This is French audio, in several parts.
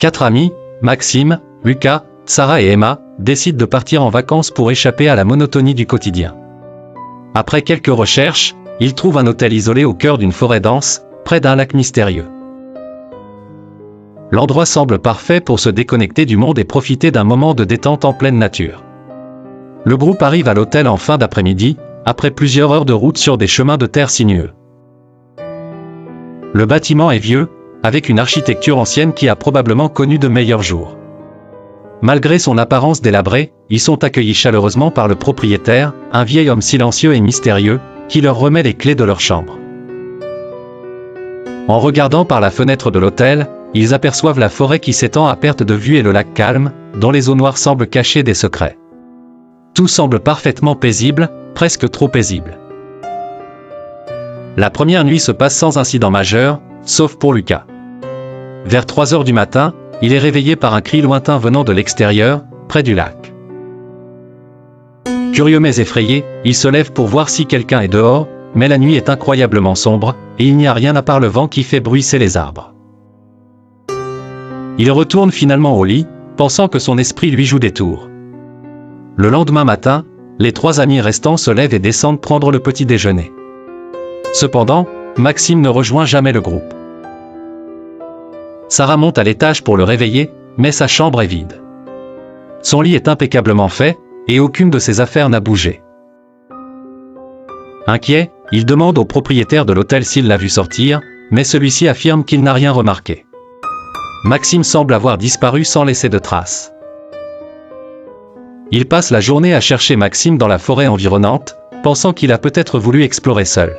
4 amis, Maxime, Lucas, Sarah et Emma, décident de partir en vacances pour échapper à la monotonie du quotidien. Après quelques recherches, ils trouvent un hôtel isolé au cœur d'une forêt dense, près d'un lac mystérieux. L'endroit semble parfait pour se déconnecter du monde et profiter d'un moment de détente en pleine nature. Le groupe arrive à l'hôtel en fin d'après-midi, après plusieurs heures de route sur des chemins de terre sinueux. Le bâtiment est vieux, avec une architecture ancienne qui a probablement connu de meilleurs jours. Malgré son apparence délabrée, ils sont accueillis chaleureusement par le propriétaire, un vieil homme silencieux et mystérieux, qui leur remet les clés de leur chambre. En regardant par la fenêtre de l'hôtel, ils aperçoivent la forêt qui s'étend à perte de vue et le lac calme, dont les eaux noires semblent cacher des secrets. Tout semble parfaitement paisible, presque trop paisible. La première nuit se passe sans incident majeur, sauf pour Lucas. Vers 3 heures du matin, il est réveillé par un cri lointain venant de l'extérieur, près du lac. Curieux mais effrayé, il se lève pour voir si quelqu'un est dehors, mais la nuit est incroyablement sombre, et il n'y a rien à part le vent qui fait bruisser les arbres. Il retourne finalement au lit, pensant que son esprit lui joue des tours. Le lendemain matin, les 3 amis restants se lèvent et descendent prendre le petit déjeuner. Cependant, Maxime ne rejoint jamais le groupe. Sarah monte à l'étage pour le réveiller, mais sa chambre est vide. Son lit est impeccablement fait, et aucune de ses affaires n'a bougé. Inquiet, il demande au propriétaire de l'hôtel s'il l'a vu sortir, mais celui-ci affirme qu'il n'a rien remarqué. Maxime semble avoir disparu sans laisser de traces. Il passe la journée à chercher Maxime dans la forêt environnante, pensant qu'il a peut-être voulu explorer seul.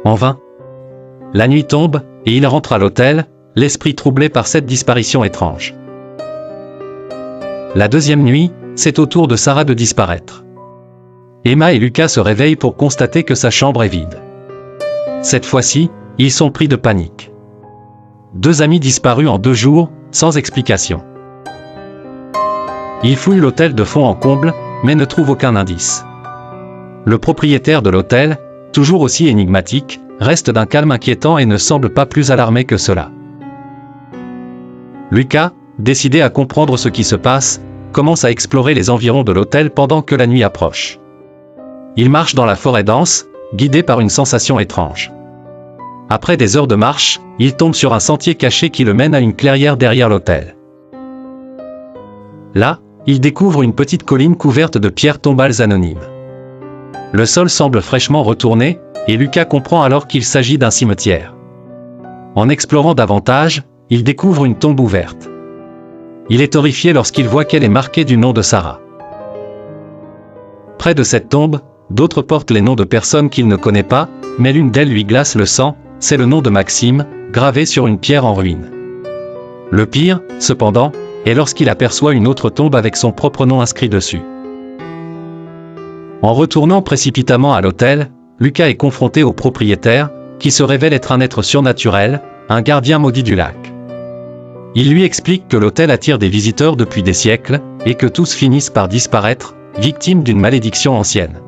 En vain. La nuit tombe, et il rentre à l'hôtel, l'esprit troublé par cette disparition étrange. La deuxième nuit, c'est au tour de Sarah de disparaître. Emma et Lucas se réveillent pour constater que sa chambre est vide. Cette fois-ci, ils sont pris de panique. 2 amis disparus en 2 jours, sans explication. Ils fouillent l'hôtel de fond en comble, mais ne trouvent aucun indice. Le propriétaire de l'hôtel, toujours aussi énigmatique, reste d'un calme inquiétant et ne semble pas plus alarmé que cela. Lucas, décidé à comprendre ce qui se passe, commence à explorer les environs de l'hôtel pendant que la nuit approche. Il marche dans la forêt dense, guidé par une sensation étrange. Après des heures de marche, il tombe sur un sentier caché qui le mène à une clairière derrière l'hôtel. Là, il découvre une petite colline couverte de pierres tombales anonymes. Le sol semble fraîchement retourné, et Lucas comprend alors qu'il s'agit d'un cimetière. En explorant davantage, il découvre une tombe ouverte. Il est horrifié lorsqu'il voit qu'elle est marquée du nom de Sarah. Près de cette tombe, d'autres portent les noms de personnes qu'il ne connaît pas, mais l'une d'elles lui glace le sang, c'est le nom de Maxime, gravé sur une pierre en ruine. Le pire, cependant, est lorsqu'il aperçoit une autre tombe avec son propre nom inscrit dessus. En retournant précipitamment à l'hôtel, Lucas est confronté au propriétaire, qui se révèle être un être surnaturel, un gardien maudit du lac. Il lui explique que l'hôtel attire des visiteurs depuis des siècles, et que tous finissent par disparaître, victimes d'une malédiction ancienne.